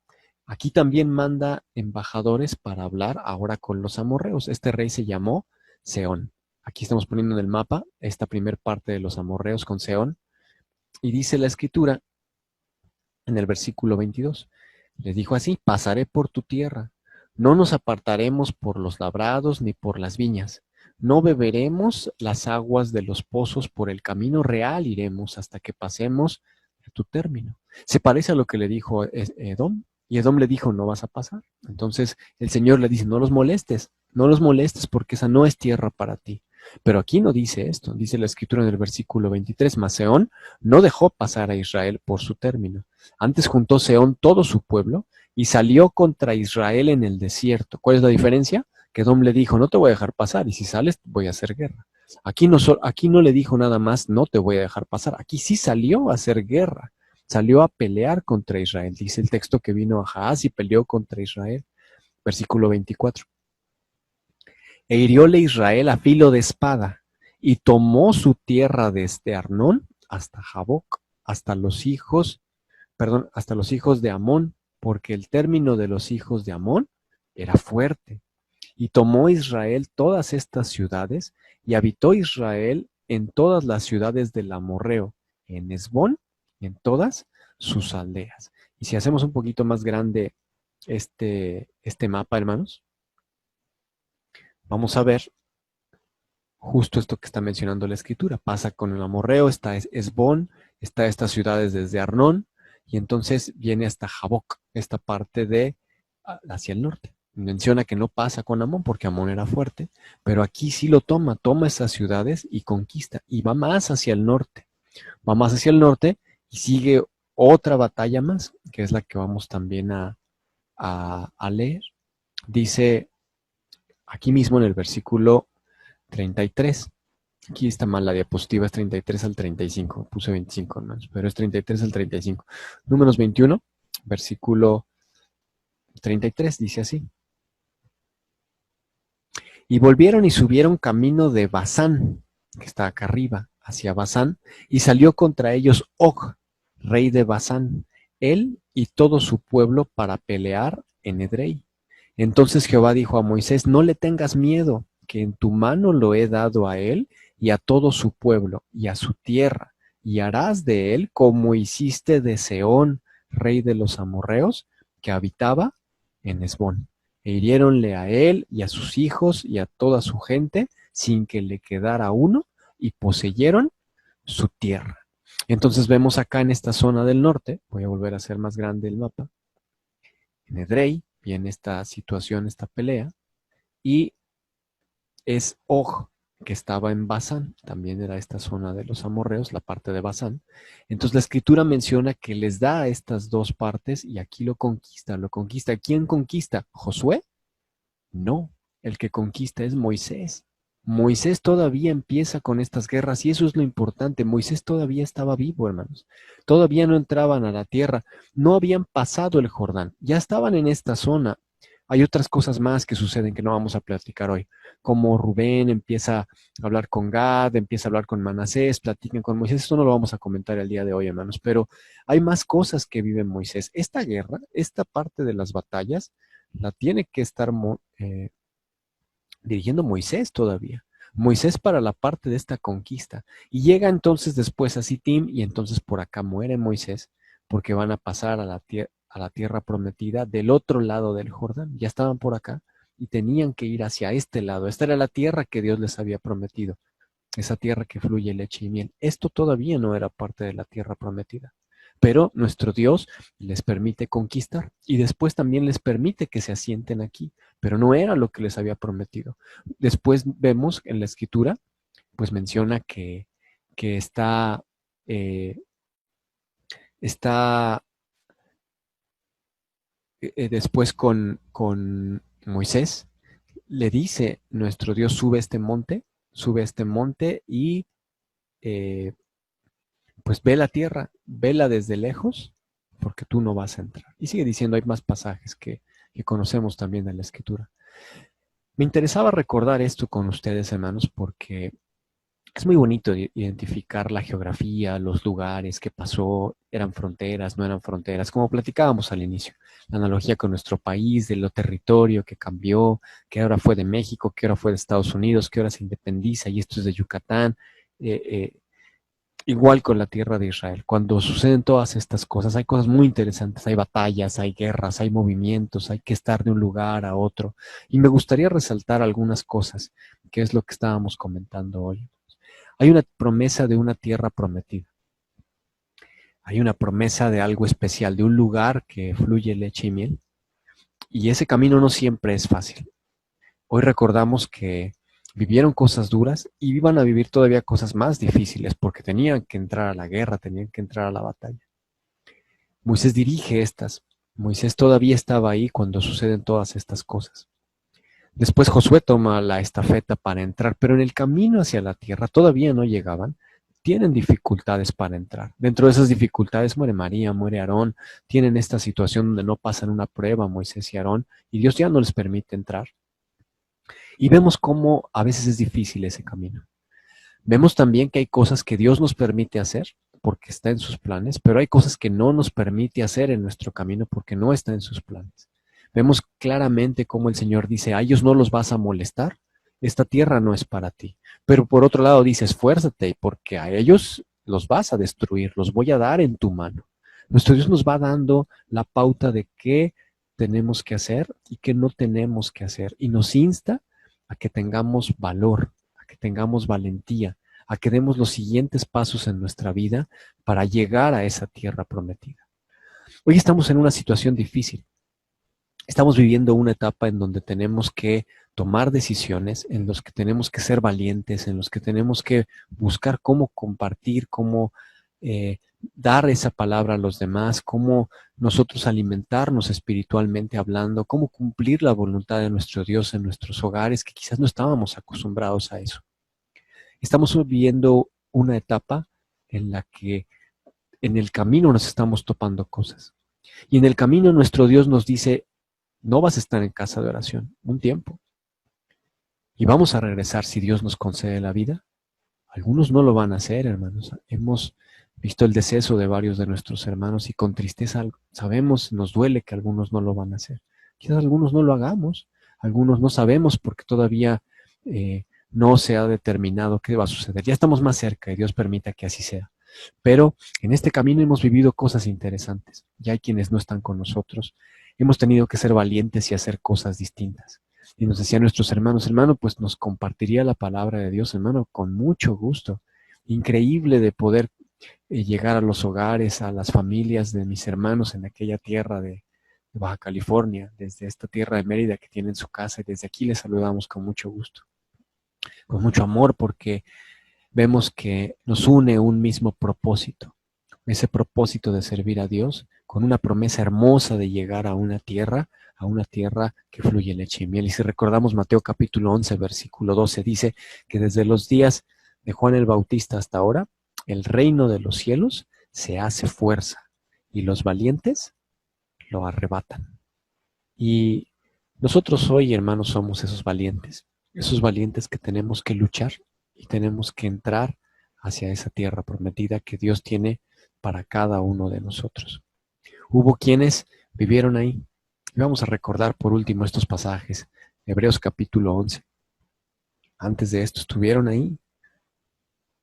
aquí también manda embajadores para hablar ahora con los amorreos. Este rey se llamó Seón. Aquí estamos poniendo en el mapa esta primer parte de los amorreos con Seón. Y dice la escritura en el versículo 22. Les dijo así: pasaré por tu tierra, no nos apartaremos por los labrados ni por las viñas, no beberemos las aguas de los pozos, por el camino real iremos hasta que pasemos a tu término. Se parece a lo que le dijo Edom, y Edom le dijo: no vas a pasar. Entonces el Señor le dice: no los molestes porque esa no es tierra para ti. Pero aquí no dice esto, dice la escritura en el versículo 23, mas Seón no dejó pasar a Israel por su término. Antes juntó Seón todo su pueblo y salió contra Israel en el desierto. ¿Cuál es la diferencia? Que Edom le dijo: no te voy a dejar pasar, y si sales voy a hacer guerra. Aquí no le dijo nada más: no te voy a dejar pasar. Aquí sí salió a hacer guerra, salió a pelear contra Israel. Dice el texto que vino a Ahaz y peleó contra Israel. Versículo 24. E hirióle Israel a filo de espada, y tomó su tierra desde Arnón hasta Jaboc, hasta los hijos de Amón, porque el término de los hijos de Amón era fuerte. Y tomó Israel todas estas ciudades, y habitó Israel en todas las ciudades del amorreo, en Hesbón, en todas sus aldeas. Y si hacemos un poquito más grande este mapa, hermanos, vamos a ver justo esto que está mencionando la escritura. Pasa con el amorreo, está Hesbón, está estas ciudades desde Arnón, y entonces viene hasta Jaboc, esta parte de hacia el norte. Menciona que no pasa con Amón porque Amón era fuerte, pero aquí sí lo toma esas ciudades y conquista, y va más hacia el norte, y sigue otra batalla más, que es la que vamos también a leer. Dice aquí mismo en el versículo 33. Aquí está mal la diapositiva, es 33 al 35. Puse 25, hermanos, pero es 33 al 35. Números 21, versículo 33, dice así. Y volvieron y subieron camino de Basán, que está acá arriba, hacia Basán, y salió contra ellos Og, rey de Basán, él y todo su pueblo, para pelear en Edrei. Entonces Jehová dijo a Moisés: no le tengas miedo, que en tu mano lo he dado a él y a todo su pueblo y a su tierra, y harás de él como hiciste de Sehón, rey de los amorreos, que habitaba en Hesbón. E hiriéronle a él y a sus hijos y a toda su gente, sin que le quedara uno, y poseyeron su tierra. Entonces vemos acá en esta zona del norte, voy a volver a hacer más grande el mapa, en Edrei viene esta situación, esta pelea, y es Og, que estaba en Basán, también era esta zona de los amorreos, la parte de Basán. Entonces la escritura menciona que les da a estas dos partes y aquí lo conquista. ¿Quién conquista? ¿Josué? No, el que conquista es Moisés. Moisés todavía empieza con estas guerras y eso es lo importante. Moisés todavía estaba vivo, hermanos. Todavía no entraban a la tierra, no habían pasado el Jordán, ya estaban en esta zona. Hay otras cosas más que suceden que no vamos a platicar hoy, como Rubén empieza a hablar con Gad, empieza a hablar con Manasés, platican con Moisés. Esto no lo vamos a comentar el día de hoy, hermanos, pero hay más cosas que vive Moisés. Esta guerra, esta parte de las batallas, la tiene que estar dirigiendo Moisés todavía. Moisés para la parte de esta conquista. Y llega entonces después a Sittim y entonces por acá muere Moisés porque van a pasar a la tierra prometida del otro lado del Jordán. Ya estaban por acá y tenían que ir hacia este lado. Esta era la tierra que Dios les había prometido, esa tierra que fluye leche y miel. Esto todavía no era parte de la tierra prometida. Pero nuestro Dios les permite conquistar y después también les permite que se asienten aquí, pero no era lo que les había prometido. Después vemos en la escritura, pues menciona que eh, está después con Moisés, le dice: nuestro Dios sube este monte sube a este monte y pues ve la tierra, vela desde lejos, porque tú no vas a entrar. Y sigue diciendo, hay más pasajes que conocemos también de la Escritura. Me interesaba recordar esto con ustedes, hermanos, porque es muy bonito identificar la geografía, los lugares, qué pasó, eran fronteras, no eran fronteras, como platicábamos al inicio, la analogía con nuestro país, de lo territorio que cambió, que ahora fue de México, que ahora fue de Estados Unidos, que ahora se independiza y esto es de Yucatán. Eh, eh, Igual con la tierra de Israel, cuando suceden todas estas cosas, hay cosas muy interesantes, hay batallas, hay guerras, hay movimientos, hay que estar de un lugar a otro. Y me gustaría resaltar algunas cosas, que es lo que estábamos comentando hoy. Hay una promesa de una tierra prometida. Hay una promesa de algo especial, de un lugar que fluye leche y miel. Y ese camino no siempre es fácil. Hoy recordamos que vivieron cosas duras y iban a vivir todavía cosas más difíciles porque tenían que entrar a la guerra, tenían que entrar a la batalla. Moisés dirige estas. Moisés todavía estaba ahí cuando suceden todas estas cosas. Después Josué toma la estafeta para entrar, pero en el camino hacia la tierra todavía no llegaban. Tienen dificultades para entrar. Dentro de esas dificultades muere María, muere Aarón. Tienen esta situación donde no pasan una prueba Moisés y Aarón y Dios ya no les permite entrar. Y vemos cómo a veces es difícil ese camino. Vemos también que hay cosas que Dios nos permite hacer porque está en sus planes, pero hay cosas que no nos permite hacer en nuestro camino porque no está en sus planes. Vemos claramente cómo el Señor dice, a ellos no los vas a molestar, esta tierra no es para ti. Pero por otro lado dice, esfuérzate porque a ellos los vas a destruir, los voy a dar en tu mano. Nuestro Dios nos va dando la pauta de qué tenemos que hacer y qué no tenemos que hacer y nos insta a que tengamos valor, a que tengamos valentía, a que demos los siguientes pasos en nuestra vida para llegar a esa tierra prometida. Hoy estamos en una situación difícil. Estamos viviendo una etapa en donde tenemos que tomar decisiones, en los que tenemos que ser valientes, en los que tenemos que buscar cómo compartir, cómo dar esa palabra a los demás, cómo nosotros alimentarnos espiritualmente hablando, cómo cumplir la voluntad de nuestro Dios en nuestros hogares, que quizás no estábamos acostumbrados a eso. Estamos viviendo una etapa en la que en el camino nos estamos topando cosas. Y en el camino nuestro Dios nos dice, no vas a estar en casa de oración un tiempo. Y vamos a regresar si Dios nos concede la vida. Algunos no lo van a hacer, hermanos. Hemos visto el deceso de varios de nuestros hermanos y con tristeza sabemos, nos duele que algunos no lo van a hacer. Quizás algunos no lo hagamos, algunos no sabemos porque todavía no se ha determinado qué va a suceder. Ya estamos más cerca y Dios permita que así sea. Pero en este camino hemos vivido cosas interesantes. Ya hay quienes no están con nosotros. Hemos tenido que ser valientes y hacer cosas distintas. Y nos decían nuestros hermanos, hermano, pues nos compartiría la palabra de Dios, hermano, con mucho gusto. Increíble de poder llegar a los hogares, a las familias de mis hermanos en aquella tierra de Baja California, desde esta tierra de Mérida que tienen su casa, y desde aquí les saludamos con mucho gusto, con mucho amor, porque vemos que nos une un mismo propósito, ese propósito de servir a Dios, con una promesa hermosa de llegar a una tierra que fluye leche y miel. Y si recordamos Mateo capítulo 11, versículo 12, dice que desde los días de Juan el Bautista hasta ahora, el reino de los cielos se hace fuerza y los valientes lo arrebatan. Y nosotros hoy, hermanos, somos esos valientes que tenemos que luchar y tenemos que entrar hacia esa tierra prometida que Dios tiene para cada uno de nosotros. Hubo quienes vivieron ahí. Y vamos a recordar por último estos pasajes. Hebreos capítulo 11. Antes de esto estuvieron ahí.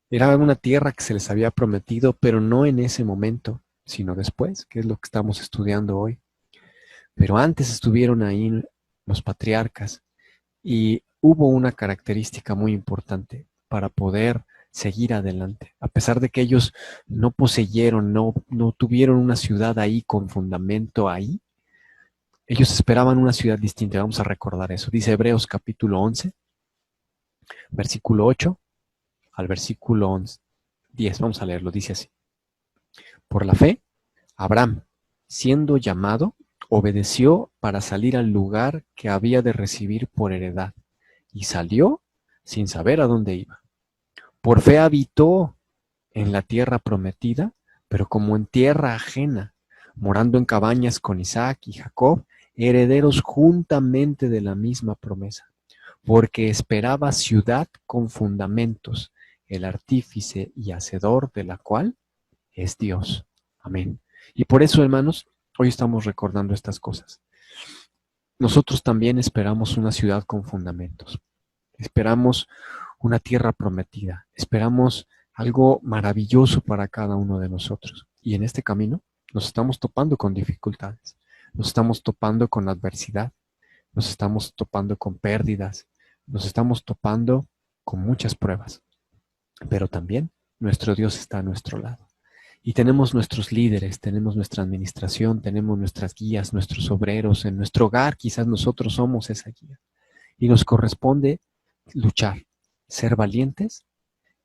Era una tierra que se les había prometido, pero no en ese momento, sino después, que es lo que estamos estudiando hoy. Pero antes estuvieron ahí los patriarcas y hubo una característica muy importante para poder seguir adelante. A pesar de que ellos no poseyeron, no tuvieron una ciudad ahí con fundamento ahí, ellos esperaban una ciudad distinta. Vamos a recordar eso. Dice Hebreos capítulo 11, versículo 8 al versículo 11, 10. Vamos a leerlo. Dice así. Por la fe, Abraham, siendo llamado, obedeció para salir al lugar que había de recibir por heredad. Y salió sin saber a dónde iba. Por fe habitó en la tierra prometida, pero como en tierra ajena, morando en cabañas con Isaac y Jacob, herederos juntamente de la misma promesa, porque esperaba ciudad con fundamentos, el artífice y hacedor de la cual es Dios. Amén. Y por eso, hermanos, hoy estamos recordando estas cosas. Nosotros también esperamos una ciudad con fundamentos. Esperamos una tierra prometida. Esperamos algo maravilloso para cada uno de nosotros. Y en este camino nos estamos topando con dificultades. Nos estamos topando con adversidad. Nos estamos topando con pérdidas. Nos estamos topando con muchas pruebas. Pero también nuestro Dios está a nuestro lado. Y tenemos nuestros líderes, tenemos nuestra administración, tenemos nuestras guías, nuestros obreros. En nuestro hogar quizás nosotros somos esa guía. Y nos corresponde luchar, ser valientes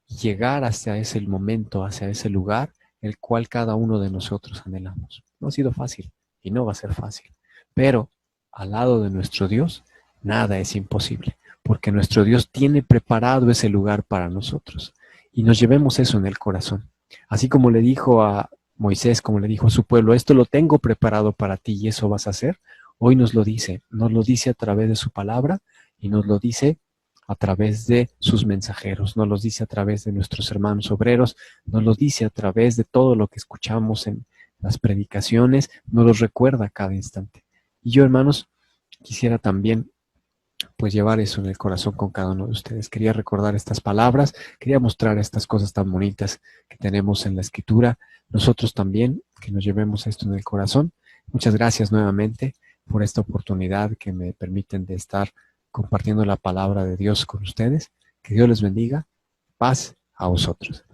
y llegar hacia ese momento, hacia ese lugar, el cual cada uno de nosotros anhelamos. No ha sido fácil y no va a ser fácil. Pero al lado de nuestro Dios, nada es imposible, porque nuestro Dios tiene preparado ese lugar para nosotros. Y nos llevemos eso en el corazón. Así como le dijo a Moisés, como le dijo a su pueblo, esto lo tengo preparado para ti y eso vas a hacer. Hoy nos lo dice a través de su palabra y nos lo dice a través de sus mensajeros, nos lo dice a través de nuestros hermanos obreros, nos lo dice a través de todo lo que escuchamos en las predicaciones, nos lo recuerda a cada instante. Y yo, hermanos, quisiera también pues llevar eso en el corazón con cada uno de ustedes. Quería recordar estas palabras, quería mostrar estas cosas tan bonitas que tenemos en la Escritura. Nosotros también, que nos llevemos esto en el corazón. Muchas gracias nuevamente por esta oportunidad que me permiten de estar compartiendo la palabra de Dios con ustedes. Que Dios les bendiga. Paz a vosotros.